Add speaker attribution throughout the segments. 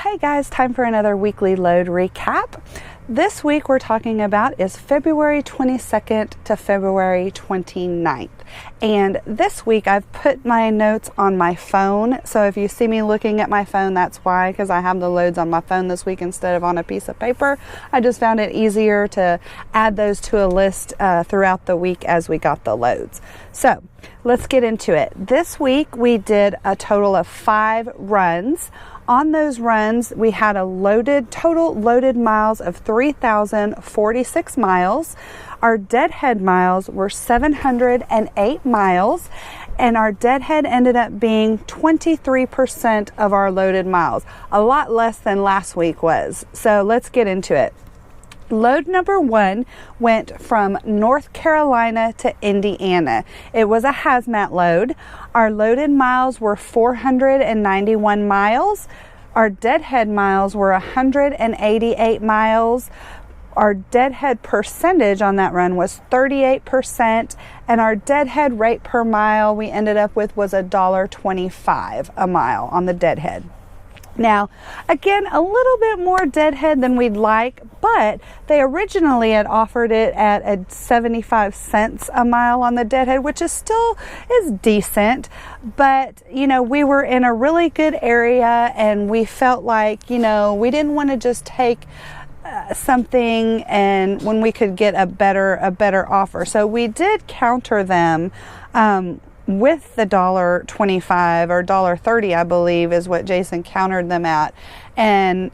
Speaker 1: Hey guys, time for another weekly load recap. This week we're talking about is February 22nd to February 29th. And this week I've put my notes on my phone. So if you see me looking at my phone, that's why, because I have the loads on my phone this week instead of on a piece of paper. I just found it easier to add those to a list throughout the week as we got the loads. So let's get into it. This week we did a total of 5 runs. On those runs, we had a total loaded miles of 3,046 miles. Our deadhead miles were 708 miles, and our deadhead ended up being 23% of our loaded miles. A lot less than last week was. So let's get into it. Load number 1 went from North Carolina to Indiana. It was a hazmat load. Our loaded miles were 491 miles. Our deadhead miles were 188 miles. Our deadhead percentage on that run was 38%, and our deadhead rate per mile we ended up with was $1.25 a mile on the deadhead. Now, again, a little bit more deadhead than we'd like, but they originally had offered it at 75 cents a mile on the deadhead, which is decent. But, you know, we were in a really good area, and we felt like, you know, we didn't want to just take something and when we could get a better offer. So we did counter them with the $1.25 or $1.30, I believe, is what Jason countered them at. And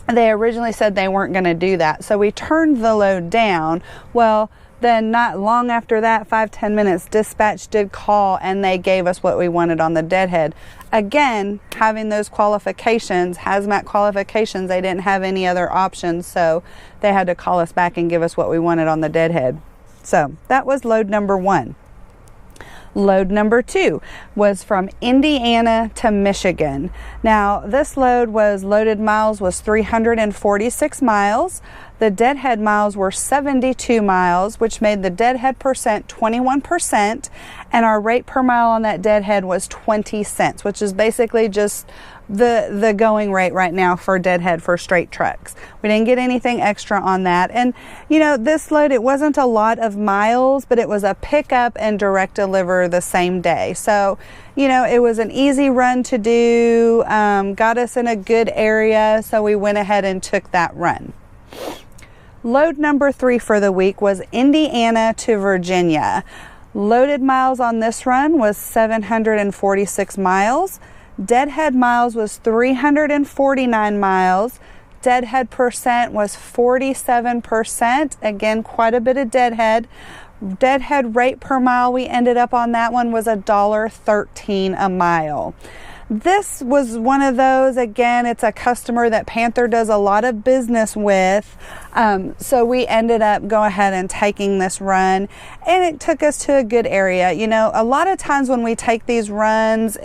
Speaker 1: they originally said they weren't going to do that. So we turned the load down. Well, then not long after that, 5-10 minutes, dispatch did call and they gave us what we wanted on the deadhead. Again, having those qualifications, hazmat qualifications, they didn't have any other options. So they had to call us back and give us what we wanted on the deadhead. So that was load number 1. Load number 2 was from Indiana to Michigan. Now, this loaded miles was 346 miles. The deadhead miles were 72 miles, which made the deadhead percent 21%, and our rate per mile on that deadhead was 20 cents, which is basically just the going rate right now for deadhead for straight trucks. We didn't get anything extra on that. And you know, this load, it wasn't a lot of miles, but it was a pickup and direct deliver the same day. So, you know, it was an easy run to do, got us in a good area, so we went ahead and took that run. Load number 3 for the week was Indiana to Virginia. Loaded miles on this run was 746 miles. Deadhead miles was 349 miles. Deadhead percent was 47%. Again, quite a bit of deadhead. Deadhead rate per mile we ended up on that one was $1.13 a mile. This was one of those, again, it's a customer that Panther does a lot of business with. So we ended up going ahead and taking this run, and it took us to a good area. You know, a lot of times when we take these runs,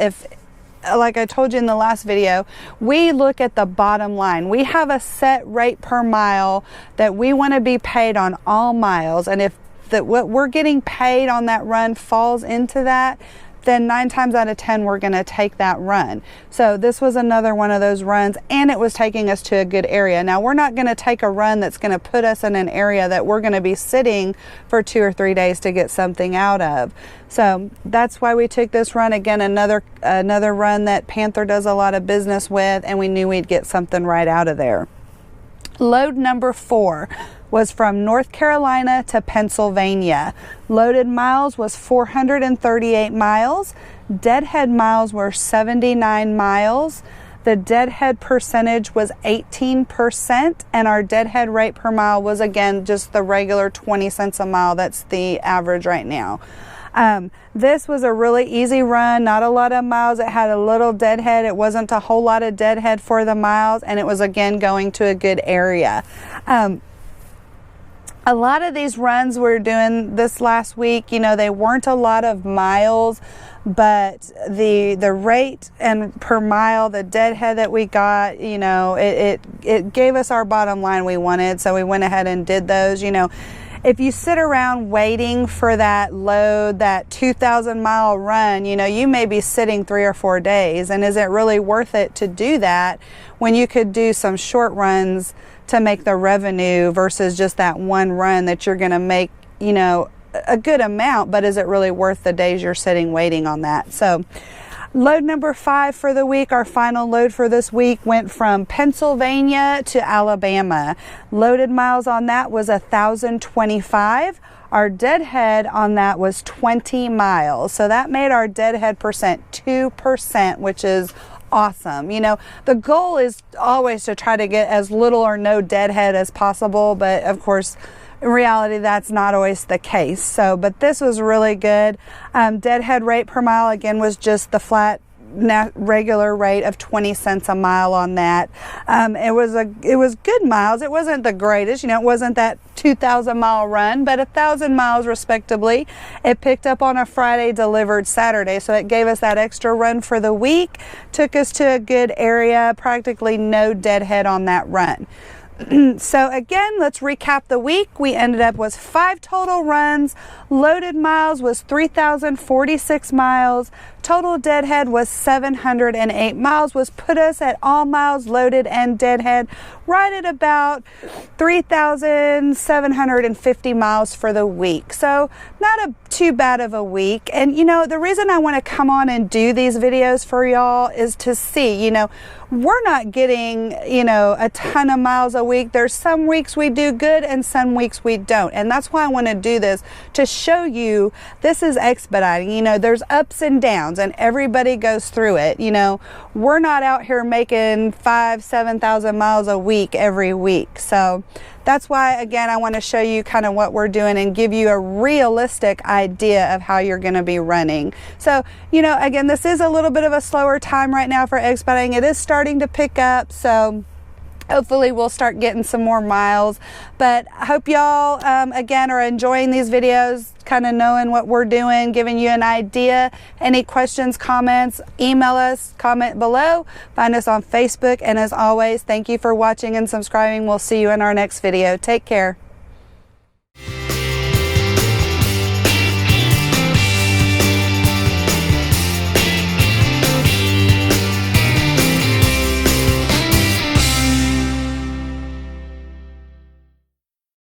Speaker 1: like I told you in the last video, we look at the bottom line. We have a set rate per mile that we want to be paid on all miles. And if what we're getting paid on that run falls into that, then 9 times out of 10, we're going to take that run. So this was another one of those runs, and it was taking us to a good area. Now, we're not going to take a run that's going to put us in an area that we're going to be sitting for 2 or 3 days to get something out of. So that's why we took this run. Again, another run that Panther does a lot of business with, and we knew we'd get something right out of there. Load number 4 was from North Carolina to Pennsylvania. Loaded miles was 438 miles. Deadhead miles were 79 miles. The deadhead percentage was 18%, and our deadhead rate per mile was, again, just the regular 20 cents a mile. That's the average right now. This was a really easy run, not a lot of miles. It had a little deadhead. It wasn't a whole lot of deadhead for the miles, and it was, again, going to a good area. A lot of these runs we're doing this last week, you know, they weren't a lot of miles, but the rate and per mile, the deadhead that we got, you know, it gave us our bottom line we wanted, so we went ahead and did those. You know, if you sit around waiting for that load, that 2,000-mile run, you know, you may be sitting 3 or 4 days. And is it really worth it to do that when you could do some short runs to make the revenue versus just that one run that you're going to make, you know, a good amount, but is it really worth the days you're sitting waiting on that? So load number 5 for the week, our final load for this week, went from Pennsylvania to Alabama. Loaded miles on that was 1,025. Our deadhead on that was 20 miles. So that made our deadhead percent 2%, which is awesome. You know, the goal is always to try to get as little or no deadhead as possible, but of course, in reality, that's not always the case. So, but this was really good. Deadhead rate per mile, again, was just the flat regular rate of 20 cents a mile on that. It was good miles. It wasn't the greatest, you know, it wasn't that 2,000-mile run, but 1,000 miles respectively. It picked up on a Friday, delivered Saturday, so it gave us that extra run for the week, took us to a good area, practically no deadhead on that run. So again, let's recap the week. We ended up with 5 total runs. Loaded miles was 3,046 miles. Total deadhead was 708 miles, was put us at all miles loaded and deadhead right at about 3,750 miles for the week. So not too bad of a week. And you know, the reason I want to come on and do these videos for y'all is to see, you know, we're not getting, you know, a ton of miles a week. There's some weeks we do good and some weeks we don't. And that's why I want to do this, to show you this is expediting. You know, there's ups and downs and everybody goes through it. You know, we're not out here making 5,000-7,000 miles a week every week. So that's why, again, I want to show you kind of what we're doing and give you a realistic idea of how you're going to be running. So, you know, again, this is a little bit of a slower time right now for expediting. It is starting to pick up, so hopefully we'll start getting some more miles. But I hope y'all, again, are enjoying these videos, kind of knowing what we're doing, giving you an idea. Any questions, comments, email us, comment below, find us on Facebook. And as always, thank you for watching and subscribing. We'll see you in our next video. Take care.